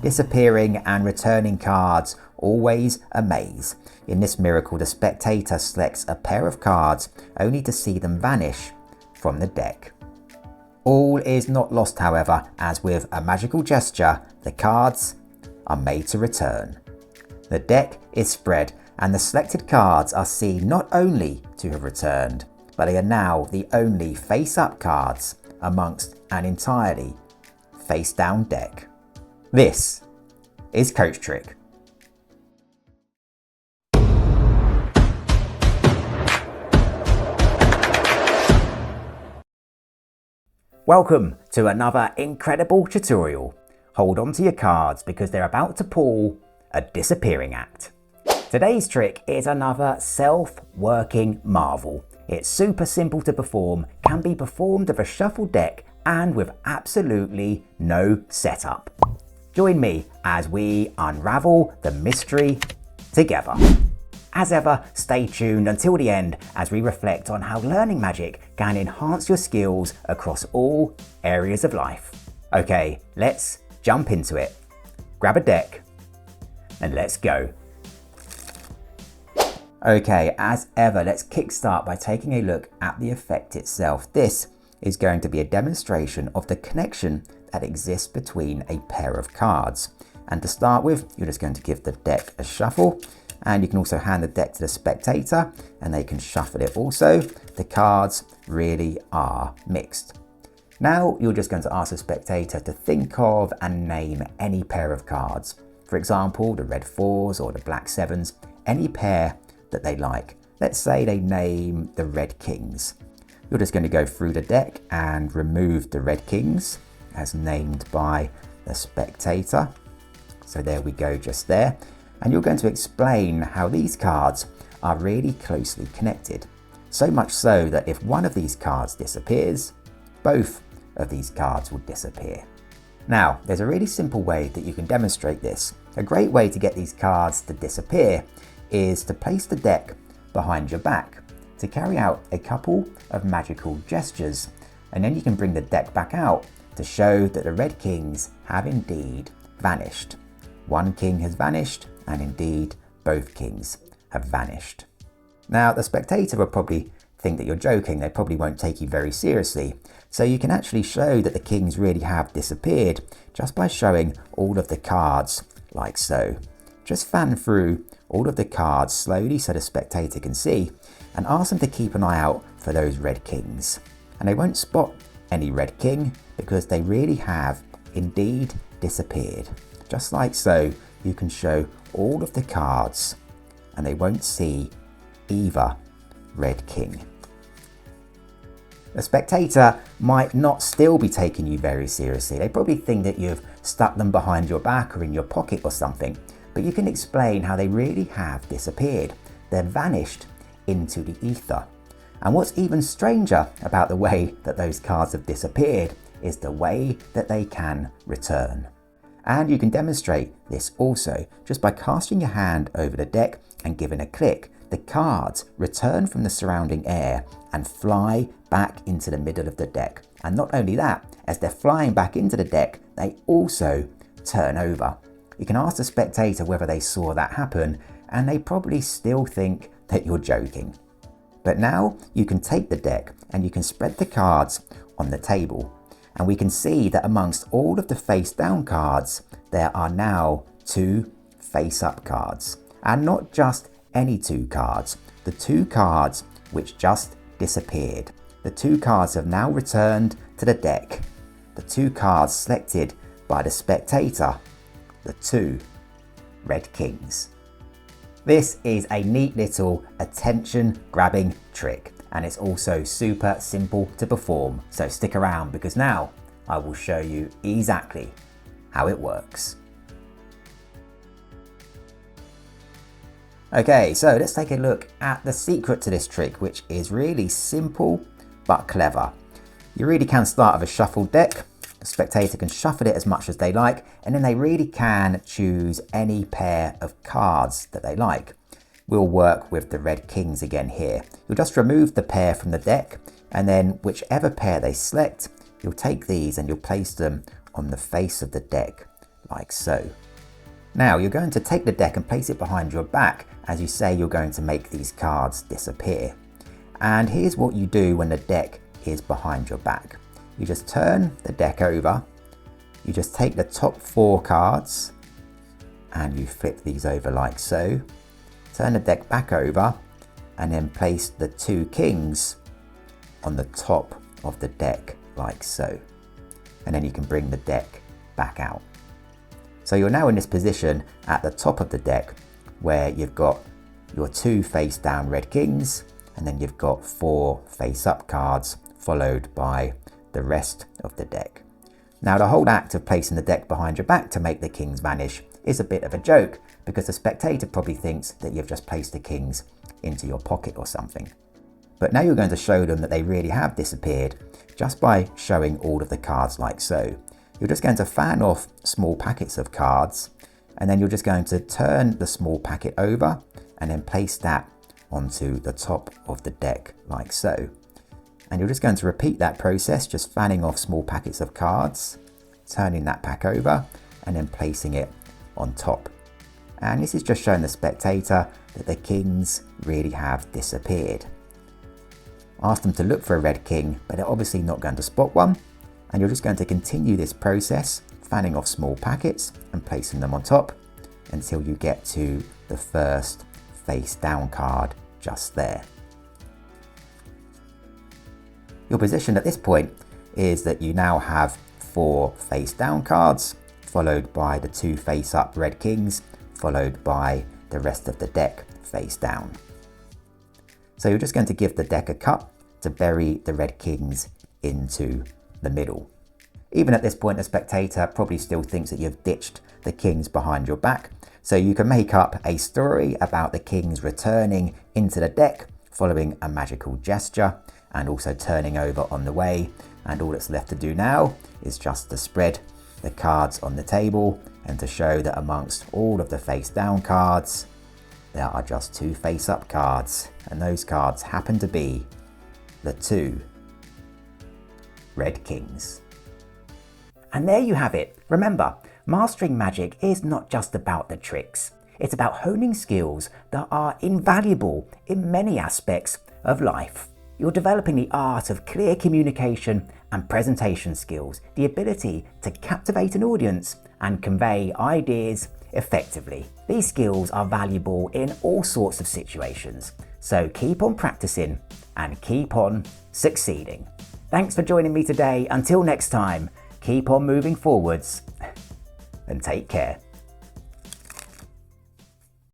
Disappearing and returning cards always amaze. In this miracle, the spectator selects a pair of cards only to see them vanish from the deck. All is not lost, however, as with a magical gesture, the cards are made to return. The deck is spread and the selected cards are seen not only to have returned, but they are now the only face-up cards amongst an entirely face-down deck. This is CoachTrick. Welcome to another incredible tutorial. Hold on to your cards because they're about to pull a disappearing act. Today's trick is another self-working marvel. It's super simple to perform, can be performed with a shuffled deck and with absolutely no setup. Join me as we unravel the mystery together. As ever, stay tuned until the end as we reflect on how learning magic can enhance your skills across all areas of life. Okay, let's jump into it. Grab a deck and let's go. Okay, as ever, let's kickstart by taking a look at the effect itself. This is going to be a demonstration of the connection that exists between a pair of cards. And to start with, you're just going to give the deck a shuffle. And you can also hand the deck to the spectator and they can shuffle it also. The cards really are mixed. Now you're just going to ask the spectator to think of and name any pair of cards. For example, the red 4s or the black 7s, any pair that they like. Let's say they name the red kings. You're just going to go through the deck and remove the red kings as named by the spectator. So there we go, just there. And you're going to explain how these cards are really closely connected. So much so that if one of these cards disappears, both of these cards will disappear. Now, there's a really simple way that you can demonstrate this. A great way to get these cards to disappear is to place the deck behind your back to carry out a couple of magical gestures. And then you can bring the deck back out to show that the red kings have indeed vanished. One king has vanished, and indeed both kings have vanished. Now the spectator will probably think that you're joking, they probably won't take you very seriously. So you can actually show that the kings really have disappeared just by showing all of the cards like so. Just fan through all of the cards slowly so the spectator can see and ask them to keep an eye out for those red kings. And they won't spot any red king because they really have indeed disappeared. Just like so, you can show all of the cards and they won't see either red king. The spectator might not still be taking you very seriously. They probably think that you've stuck them behind your back or in your pocket or something, but you can explain how they really have disappeared. They're vanished into the ether. And what's even stranger about the way that those cards have disappeared is the way that they can return. And you can demonstrate this also just by casting your hand over the deck and giving a click. The cards return from the surrounding air and fly back into the middle of the deck. And not only that, as they're flying back into the deck, they also turn over. You can ask the spectator whether they saw that happen, and they probably still think that you're joking. But now you can take the deck and you can spread the cards on the table. And we can see that amongst all of the face down cards, there are now 2 face up cards. And not just any 2 cards, the 2 cards which just disappeared. The 2 cards have now returned to the deck. The 2 cards selected by the spectator, the 2 red kings. This is a neat little attention grabbing trick. And it's also super simple to perform. So stick around because now I will show you exactly how it works. Okay, so let's take a look at the secret to this trick, which is really simple but clever. You really can start with a shuffled deck. The spectator can shuffle it as much as they like, and then they really can choose any pair of cards that they like. We'll work with the red kings again here. You'll just remove the pair from the deck, and then whichever pair they select, you'll take these and you'll place them on the face of the deck. like so. Now you're going to take the deck and place it behind your back as you say you're going to make these cards disappear. And here's what you do when the deck is behind your back. You just turn the deck over, you just take the top 4 cards and you flip these over like so. Turn the deck back over and then place the 2 kings on the top of the deck like so. And then you can bring the deck back out. So you're now in this position at the top of the deck where you've got your 2 face down red kings and then you've got 4 face up cards followed by the rest of the deck. Now the whole act of placing the deck behind your back to make the kings vanish is a bit of a joke because the spectator probably thinks that you've just placed the kings into your pocket or something. But now you're going to show them that they really have disappeared just by showing all of the cards like so. You're just going to fan off small packets of cards and then you're just going to turn the small packet over and then place that onto the top of the deck like so. And you're just going to repeat that process, just fanning off small packets of cards, turning that pack over and then placing it on top. And this is just showing the spectator that the kings really have disappeared. Ask them to look for a red king, but they're obviously not going to spot one. And you're just going to continue this process, fanning off small packets and placing them on top until you get to the first face down card just there. Your position at this point is that you now have 4 face down cards, followed by the 2 face up red kings, followed by the rest of the deck face down. So you're just going to give the deck a cut to bury the red kings into the middle. Even at this point, the spectator probably still thinks that you've ditched the kings behind your back. So you can make up a story about the kings returning into the deck following a magical gesture and also turning over on the way. And all that's left to do now is just to spread the cards on the table and to show that amongst all of the face down cards, there are just 2 face up cards. And those cards happen to be the 2 red kings. And there you have it. Remember, mastering magic is not just about the tricks. It's about honing skills that are invaluable in many aspects of life. You're developing the art of clear communication and presentation skills, the ability to captivate an audience and convey ideas effectively. These skills are valuable in all sorts of situations. So keep on practicing and keep on succeeding. Thanks for joining me today. Until next time, keep on moving forwards and take care.